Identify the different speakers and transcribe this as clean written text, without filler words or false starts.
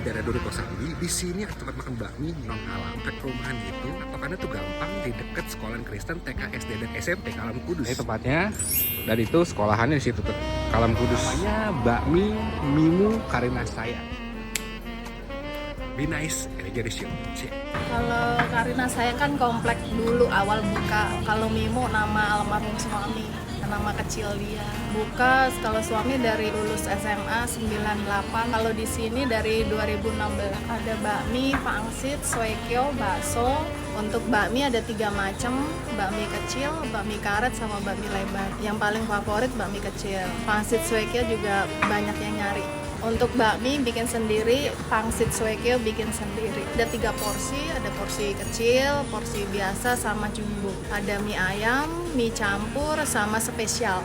Speaker 1: daerah Duriko Sambi. Di sini ada tempat makan bakmi non halal, komplek perumahan gitu. Patokannya tuh gampang, di dekat sekolah Kristen TK, SD dan SMP Kalam Kudus. Ini tempatnya, dan itu sekolahannya di situ tuh, Kalam Kudus. Namanya bakmi Mimu Karina Saya. Be nice, Elejarision.
Speaker 2: Kalau Karina saya kan komplek dulu awal buka. Kalau Mimo nama almarhum suami, nama kecil dia. Buka kalau suami dari lulus SMA 98. Kalau di sini dari 2016. Ada bakmi, pangsit, suekyo, bakso. Untuk bakmi ada 3 macam, bakmi kecil, bakmi karet, sama bakmi lebar. Yang paling favorit bakmi kecil. Pangsit suekyo juga banyak yang nyari. Untuk bakmi bikin sendiri, pangsit suekyo bikin sendiri. Ada 3 porsi, ada porsi kecil, porsi biasa, sama jumbo. Ada mie ayam, mie campur, sama spesial.